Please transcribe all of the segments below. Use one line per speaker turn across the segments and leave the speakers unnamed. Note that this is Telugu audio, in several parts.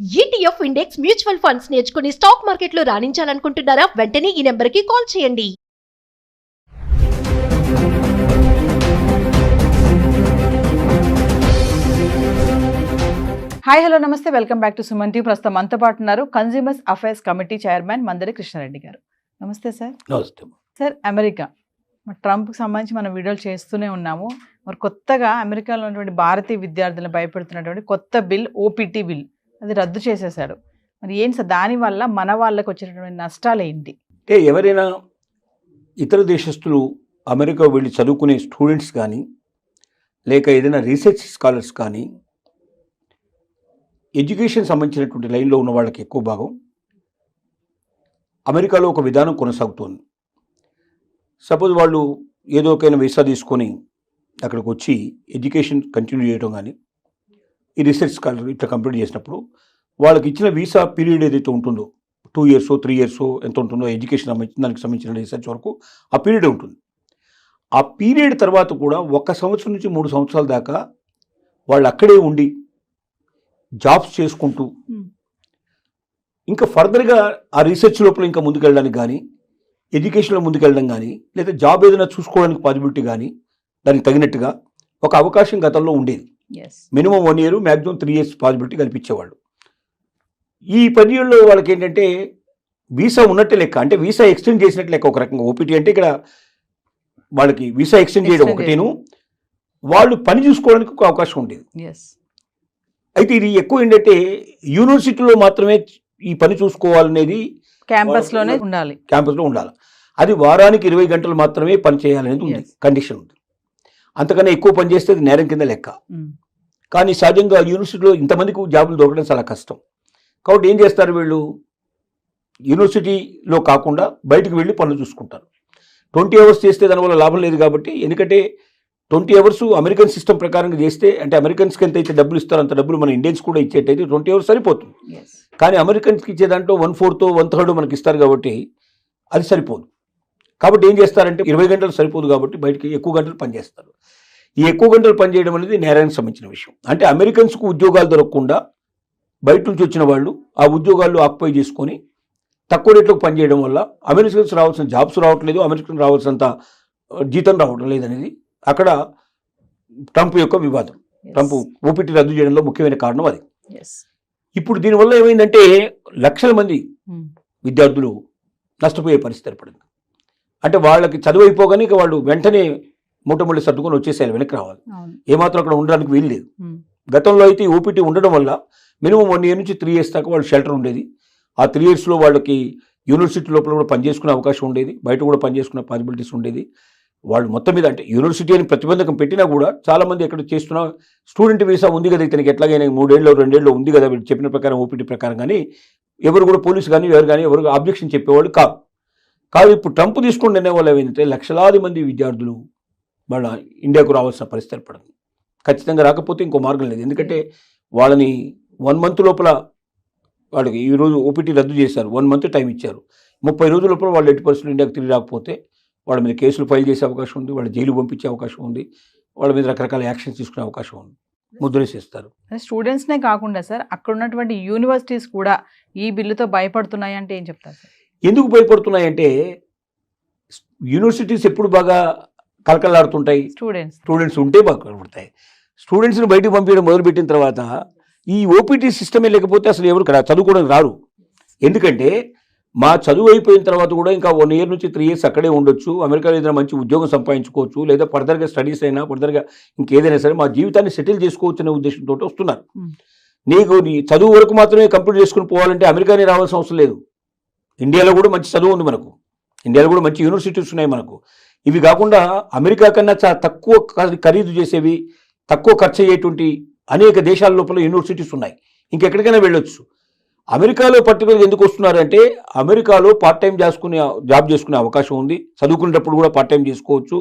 ఈటీఎఫ్ ఇండెక్స్ మ్యూచువల్ ఫండ్స్ నేర్చుకుని స్టాక్ మార్కెట్లో రాణించాలనుకుంటున్నారా? వెంటనే ఈ నెంబర్కి కాల్ చేయండి.
హాయ్ హలో నమస్తే, welcome back to Suman TV. ప్రస్తుతం మనతో పాటు ఉన్నారు consumers affairs committee chairman Mandari Krishna Reddy గారు. నమస్తే సార్.
నమస్తే.
సార్, అమెరికా ట్రంప్కి సంబంధించి మనం వీడియోలు చేస్తూనే ఉన్నాము. మరి కొత్తగా అమెరికాలో ఉన్నటువంటి భారతీయ విద్యార్థులను భయపెడుతున్నటువంటి కొత్త బిల్, ఓపీటీ బిల్, అది రద్దు చేసేసాడు. మరి ఏంటి సార్, దానివల్ల మన వాళ్ళకి వచ్చినటువంటి నష్టాలు ఏంటి?
అంటే ఎవరైనా ఇతర దేశస్తులు అమెరికా వెళ్ళి చదువుకునే స్టూడెంట్స్ కానీ, లేక ఏదైనా రీసెర్చ్ స్కాలర్స్ కానీ, ఎడ్యుకేషన్ సంబంధించినటువంటి లైన్లో ఉన్న వాళ్ళకి ఎక్కువ భాగం అమెరికాలో ఒక విధానం కొనసాగుతోంది. సపోజ్ వాళ్ళు ఏదో ఒకైనా వీసా తీసుకొని అక్కడికి వచ్చి ఎడ్యుకేషన్ కంటిన్యూ చేయడం కానీ, ఈ రీసెర్చ్ స్కాలర్ ఇట్లా కంప్లీట్ చేసినప్పుడు వాళ్ళకి ఇచ్చిన వీసా పీరియడ్ ఏదైతే ఉంటుందో 2 years 3 years ఎంత ఉంటుందో ఎడ్యుకేషన్ దానికి సంబంధించిన రీసెర్చ్ వరకు ఆ పీరియడ్ ఉంటుంది. ఆ పీరియడ్ తర్వాత కూడా 1 సంవత్సరం నుంచి 3 సంవత్సరాల దాకా వాళ్ళు అక్కడే ఉండి జాబ్స్ చేసుకుంటూ ఇంకా ఫర్దర్గా ఆ రీసెర్చ్ లోపల ఇంకా ముందుకెళ్ళడానికి కానీ, ఎడ్యుకేషన్లో ముందుకెళ్ళడం కానీ, లేదా జాబ్ ఏదైనా చూసుకోవడానికి పాసిబిలిటీ కానీ దానికి తగినట్టుగా ఒక అవకాశం గతంలో ఉండేది. Minimum 1 year, maximum 3 years possibility కల్పించేవాళ్ళు. ఈ పీరియడ్లో వాళ్ళకి ఏంటంటే వీసా ఉన్నట్టే లెక్క, అంటే వీసా ఎక్స్టెండ్ చేసినట్టు లెక్క. ఒక రకంగా ఓపీటీ అంటే ఇక్కడ వాళ్ళకి వీసా ఎక్స్టెండ్ చేయడం ఒకటేను, వాళ్ళు పని చూసుకోవడానికి ఒక అవకాశం ఉండేది. అయితే ఇది ఎక్కువ ఏంటంటే యూనివర్సిటీలో మాత్రమే ఈ పని చూసుకోవాలనేది,
క్యాంపస్లోనే ఉండాలి,
క్యాంపస్లో ఉండాలి. అది వారానికి 20 గంటలు మాత్రమే పని చేయాలనేది ఉంది, కండిషన్ ఉంది. అంతకన్నా ఎక్కువ పని చేస్తే అది నేరం కింద లెక్క. కానీ సహజంగా యూనివర్సిటీలో ఇంతమందికి జాబులు దొరకడం చాలా కష్టం. కాబట్టి ఏం చేస్తారు వీళ్ళు, యూనివర్సిటీలో కాకుండా బయటకు వెళ్ళి పనులు చూసుకుంటారు. 20 hours చేస్తే దానివల్ల లాభం లేదు కాబట్టి, ఎందుకంటే 20 hours అమెరికన్ సిస్టమ్ ప్రకారంగా చేస్తే, అంటే అమెరికన్స్కి ఎంత అయితే డబ్బులు ఇస్తారో అంత డబ్బులు మన ఇండియన్స్ కూడా ఇచ్చేటైతే 20 hours సరిపోతుంది. కానీ అమెరికన్స్కి ఇచ్చే దాంట్లో 1/4 1/3 మనకి ఇస్తారు కాబట్టి అది సరిపోదు. కాబట్టి ఏం చేస్తారంటే 20 గంటలు సరిపోదు కాబట్టి బయటికి ఎక్కువ గంటలు పనిచేస్తారు. ఈ ఎక్కువ గంటలు పనిచేయడం అనేది నేరానికి సంబంధించిన విషయం. అంటే అమెరికన్స్కు ఉద్యోగాలు దొరకకుండా బయట నుంచి వచ్చిన వాళ్ళు ఆ ఉద్యోగాలు ఆక్యుపై చేసుకొని తక్కువ రేట్లకు పనిచేయడం వల్ల అమెరికన్స్ రావాల్సిన జాబ్స్ రావట్లేదు, అమెరికన్ రావాల్సినంత జీతం రావడం లేదనేది అక్కడ ట్రంప్ యొక్క వివాదం. ట్రంప్ ఓపీటీ రద్దు చేయడంలో ముఖ్యమైన కారణం అది. ఇప్పుడు దీనివల్ల ఏమైందంటే లక్షల మంది విద్యార్థులు నష్టపోయే పరిస్థితి ఏర్పడింది. అంటే వాళ్ళకి చదువు అయిపోగానే ఇక వాళ్ళు వెంటనే మూటముళ్ళు సర్దుకొని వచ్చేసేయాలి, వెనక్కి రావాలి. ఏమాత్రం అక్కడ ఉండడానికి వీలు లేదు. గతంలో అయితే ఓపీటీ ఉండడం వల్ల మినిమం 1 year నుంచి 3 years దాకా వాళ్ళు షెల్టర్ ఉండేది. ఆ 3 yearsలో వాళ్ళకి యూనివర్సిటీ లోపల కూడా పనిచేసుకునే అవకాశం ఉండేది, బయట కూడా పనిచేసుకునే పాసిబిలిటీస్ ఉండేది. వాళ్ళు మొత్తం మీద అంటే యూనివర్సిటీ అని ప్రతిబంధకం పెట్టినా కూడా చాలామంది ఎక్కడ చేస్తున్న స్టూడెంట్ వీసా ఉంది కదా ఇతనికి, ఎట్లాగైనా 3 ఏళ్ళు 2 ఏళ్ళు ఉంది కదా వీళ్ళు చెప్పిన ప్రకారం ఓపీటీ ప్రకారం, కానీ ఎవరు కూడా పోలీసు కానీ ఎవరు ఆబ్జెక్షన్ చెప్పేవాళ్ళు కాదు. ఇప్పుడు ట్రంప్ తీసుకుని నిర్ణయం వల్ల ఏమైందంటే లక్షలాది మంది విద్యార్థులు వాళ్ళ ఇండియాకు రావాల్సిన పరిస్థితి ఏర్పడింది. ఖచ్చితంగా రాకపోతే ఇంకో మార్గం లేదు. ఎందుకంటే వాళ్ళని 1 month లోపల వాళ్ళకి ఈరోజు ఓపీటీ రద్దు చేశారు, 1 month టైం ఇచ్చారు. 30 రోజుల లోపల వాళ్ళు 80% ఇండియాకి తిరిగి రాకపోతే వాళ్ళ మీద కేసులు ఫైల్ చేసే అవకాశం ఉంది, వాళ్ళ జైలు పంపించే అవకాశం ఉంది, వాళ్ళ మీద రకరకాల యాక్షన్స్ తీసుకునే అవకాశం ఉంది, ముద్రేసేస్తారు.
స్టూడెంట్స్నే కాకుండా సార్, అక్కడ ఉన్నటువంటి యూనివర్సిటీస్ కూడా ఈ బిల్లుతో భయపడుతున్నాయి అంటే ఏం చెప్తారు సార్?
ఎందుకు భయపడుతున్నాయంటే యూనివర్సిటీస్ ఎప్పుడు బాగా కలకలాడుతుంటాయి, స్టూడెంట్స్ ఉంటే బాగా కలపడతాయి. స్టూడెంట్స్ని బయటకు పంపించడం మొదలుపెట్టిన తర్వాత ఈ ఓపీటీ సిస్టమే లేకపోతే అసలు ఎవరు చదువుకోవడానికి రారు. ఎందుకంటే మా చదువు అయిపోయిన తర్వాత కూడా ఇంకా 1 year నుంచి 3 years అక్కడే ఉండొచ్చు, అమెరికాలో ఏదైనా మంచి ఉద్యోగం సంపాదించుకోవచ్చు, లేదా ఫర్దర్గా స్టడీస్ అయినా ఫర్దర్గా ఇంకేదైనా సరే మా జీవితాన్ని సెటిల్ చేసుకోవచ్చు అనే ఉద్దేశంతో వస్తున్నారు. నీకు నీ చదువు వరకు మాత్రమే కంప్లీట్ చేసుకుని పోవాలంటే అమెరికానే రావాల్సిన అవసరం లేదు. ఇండియాలో కూడా మంచి చదువు ఉంది మనకు, ఇండియాలో కూడా మంచి యూనివర్సిటీస్ ఉన్నాయి మనకు. ఇవి కాకుండా అమెరికా కన్నా చాలా తక్కువ ఖరీదు చేసేవి, తక్కువ ఖర్చు అయ్యేటువంటి అనేక దేశాల లోపల యూనివర్సిటీస్ ఉన్నాయి, ఇంకెక్కడికైనా వెళ్ళొచ్చు. అమెరికాలో పర్టికులర్గా ఎందుకు వస్తున్నారంటే అమెరికాలో పార్ట్ టైం జాబ్ చేసుకునే అవకాశం ఉంది, చదువుకునేటప్పుడు కూడా పార్ట్ టైం చేసుకోవచ్చు.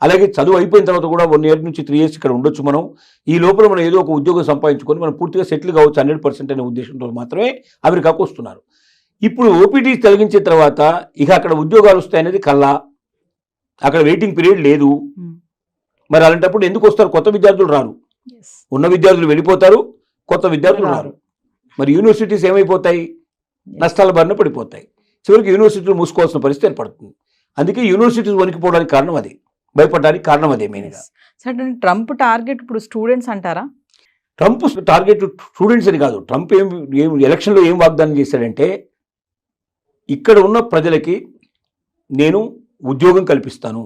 అలాగే చదువు అయిపోయిన తర్వాత కూడా 1 year నుంచి 3 years ఇక్కడ ఉండొచ్చు. మనం ఈ లోపల మనం ఏదో ఒక ఉద్యోగం సంపాదించుకొని మనం పూర్తిగా సెటిల్ కావచ్చు 100% అనే ఉద్దేశంతో మాత్రమే అమెరికాకు వస్తున్నారు. ఇప్పుడు ఓపీటీ తొలగించిన తర్వాత ఇక అక్కడ ఉద్యోగాలు వస్తాయనేది కల్లా, అక్కడ వెయిటింగ్ పీరియడ్ లేదు. మరి అలాంటప్పుడు ఎందుకు వస్తారు? కొత్త విద్యార్థులు రారు, ఉన్న విద్యార్థులు వెళ్ళిపోతారు, కొత్త విద్యార్థులు రారు. మరి యూనివర్సిటీస్ ఏమైపోతాయి? నష్టాల బారిన పడిపోతాయి. చివరికి యూనివర్సిటీలు మూసుకోవాల్సిన పరిస్థితి ఏర్పడుతుంది. అందుకే యూనివర్సిటీస్ వణికిపోవడానికి కారణం అది, భయపడడానికి కారణం అదే మెయిన్గా.
సరే, ట్రంప్ టార్గెట్ ఇప్పుడు స్టూడెంట్స్ అంటారా?
ట్రంప్ టార్గెట్ స్టూడెంట్స్ అని కాదు. ట్రంప్ ఏం ఎలక్షన్లో ఏం వాగ్దానం చేశాడంటే, ఇక్కడ ఉన్న ప్రజలకి నేను ఉద్యోగం కల్పిస్తాను,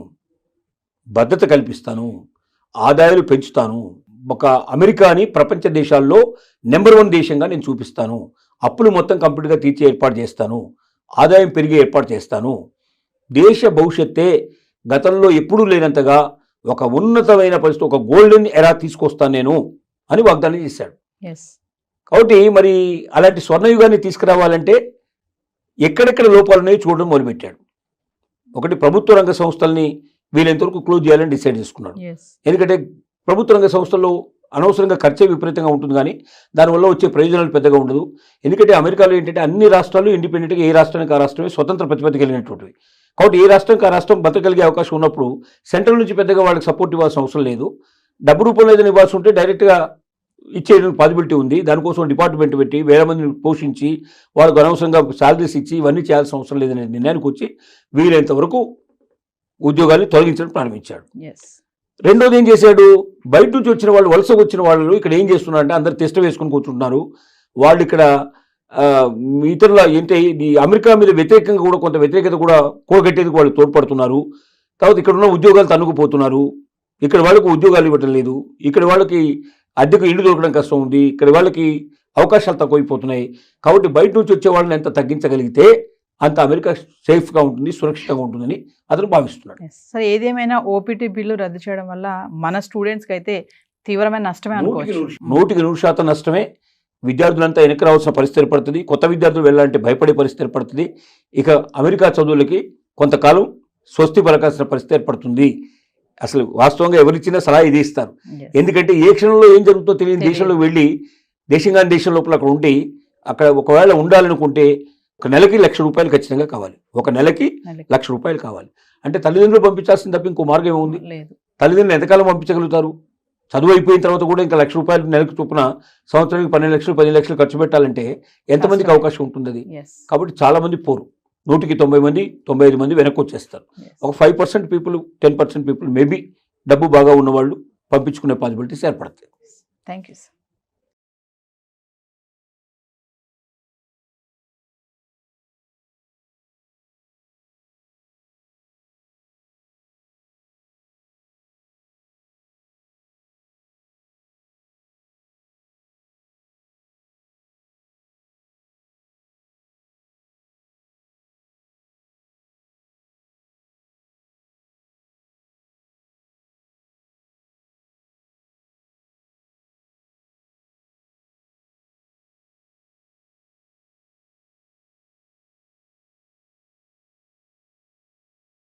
భద్రత కల్పిస్తాను, ఆదాయాలు పెంచుతాను, ఒక అమెరికాని ప్రపంచ దేశాల్లో నెంబర్ 1 దేశంగా నేను చూపిస్తాను, అప్పులు మొత్తం కంప్లీట్గా తీర్చే ఏర్పాటు చేస్తాను, ఆదాయం పెరిగే ఏర్పాటు చేస్తాను, దేశ భవిష్యత్తే గతంలో ఎప్పుడూ లేనంతగా ఒక ఉన్నతమైన పరిస్థితి, ఒక గోల్డెన్ ఎరా తీసుకొస్తాను నేను అని వాగ్దానం చేశాడు. కాబట్టి మరి అలాంటి స్వర్ణయుగాన్ని తీసుకురావాలంటే ఎక్కడెక్కడ లోపాలు ఉన్నాయో చూడడం మొదలుపెట్టాడు. ఒకటి, ప్రభుత్వ రంగ సంస్థల్ని వీలైనంతవరకు క్లోజ్ చేయాలని డిసైడ్ చేసుకున్నాడు. ఎందుకంటే ప్రభుత్వ రంగ సంస్థల్లో అనవసరంగా ఖర్చే విపరీతంగా ఉంటుంది, కానీ దానివల్ల వచ్చే ప్రయోజనాలు పెద్దగా ఉండదు. ఎందుకంటే అమెరికాలో ఏంటంటే అన్ని రాష్ట్రాలు ఇండిపెండెంట్గా ఏ రాష్ట్రానికి ఆ రాష్ట్రమే స్వతంత్ర ప్రతిపత్తి కలిగినటువంటివి. కాబట్టి ఏ రాష్ట్రానికి ఆ రాష్ట్రం బతకగలిగే అవకాశం ఉన్నప్పుడు సెంట్రల్ నుంచి పెద్దగా వాళ్ళకి సపోర్ట్ ఇవ్వాల్సిన అవసరం లేదు. డబ్బు రూపంలో ఏదైనా ఇవ్వాల్సి ఉంటే డైరెక్ట్గా ఇచ్చేయడానికి పాసిబిలిటీ ఉంది. దానికోసం డిపార్ట్మెంట్ పెట్టి వేల మందిని పోషించి వాళ్ళకు అనవసరంగా శాలరీస్ ఇచ్చి ఇవన్నీ చేయాల్సిన అవసరం లేదనే నిర్ణయానికి వచ్చి వీలైనంత వరకు ఉద్యోగాన్ని తొలగించడం ప్రారంభించాడు. రెండోది ఏం చేశాడు, బయట నుంచి వచ్చిన వాళ్ళు, వలస వచ్చిన వాళ్ళు ఇక్కడ ఏం చేస్తున్నారంటే అందరు టెస్ట్ వేసుకుని కూర్చుంటున్నారు. వాళ్ళు ఇక్కడ ఇతరుల ఏంటి ఈ అమెరికా మీద వ్యతిరేకంగా కూడా కొంత వ్యతిరేకత కూడా కూడగట్టేందుకు వాళ్ళు తోడ్పడుతున్నారు. తర్వాత ఇక్కడ ఉన్న ఉద్యోగాలు తన్నుకుపోతున్నారు. ఇక్కడ వాళ్ళకు ఉద్యోగాలు ఇవ్వటం లేదు. ఇక్కడ వాళ్ళకి అద్దెకు ఇల్లు దొరకడం కష్టం ఉంది. ఇక్కడ వాళ్ళకి అవకాశాలు తక్కువైపోతున్నాయి. కాబట్టి బయట నుంచి వచ్చే వాళ్ళని ఎంత తగ్గించగలిగితే అంత అమెరికా సేఫ్గా ఉంటుంది, సురక్షితంగా ఉంటుందని అతను భావిస్తున్నాడు.
సరే, ఏదేమైనా ఓపీటీ బిల్లు రద్దు చేయడం వల్ల మన స్టూడెంట్స్కి అయితే తీవ్రమైన నష్టమే అనుకోవచ్చు.
100% నష్టమే. విద్యార్థులంతా వెనక్కి రావాల్సిన పరిస్థితి ఏర్పడుతుంది. కొత్త విద్యార్థులు వెళ్ళాలంటే భయపడే పరిస్థితి ఏర్పడుతుంది. ఇక అమెరికా చదువులకి కొంతకాలం స్వస్తి పలకాల్సిన పరిస్థితి ఏర్పడుతుంది. అసలు వాస్తవంగా ఎవరిచ్చినా సలహా ఇది ఇస్తారు. ఎందుకంటే ఏ క్షణంలో ఏం జరుగుతుందో తెలియని దేశంలో వెళ్ళి దేశంగాని దేశం లోపల అక్కడ ఉండి అక్కడ ఒకవేళ ఉండాలనుకుంటే ఒక నెలకి ₹1,00,000 ఖచ్చితంగా కావాలి. ఒక నెలకి ₹1,00,000 కావాలి. అంటే తల్లిదండ్రులు పంపించాల్సిన తప్ప ఇంకో మార్గం ఏముంది? తల్లిదండ్రులు ఎంతకాలం పంపించగలుగుతారు? చదువు అయిపోయిన తర్వాత కూడా ఇంకా ₹1,00,000 నెలకు చొప్పున సంవత్సరానికి 12 లక్షలు 10 లక్షలు ఖర్చు పెట్టాలంటే ఎంతమందికి అవకాశం ఉంటుంది అది? కాబట్టి చాలా మంది పోరు. 100కి 90 మంది 95 మంది వెనక్కి వచ్చేస్తారు. ఒక 5% పీపుల్ 10% పీపుల్ మేబీ డబ్బు బాగా ఉన్నవాళ్ళు పంపించుకునే పాసిబిలిటీస్ ఏర్పడతాయి.
Thank you sir.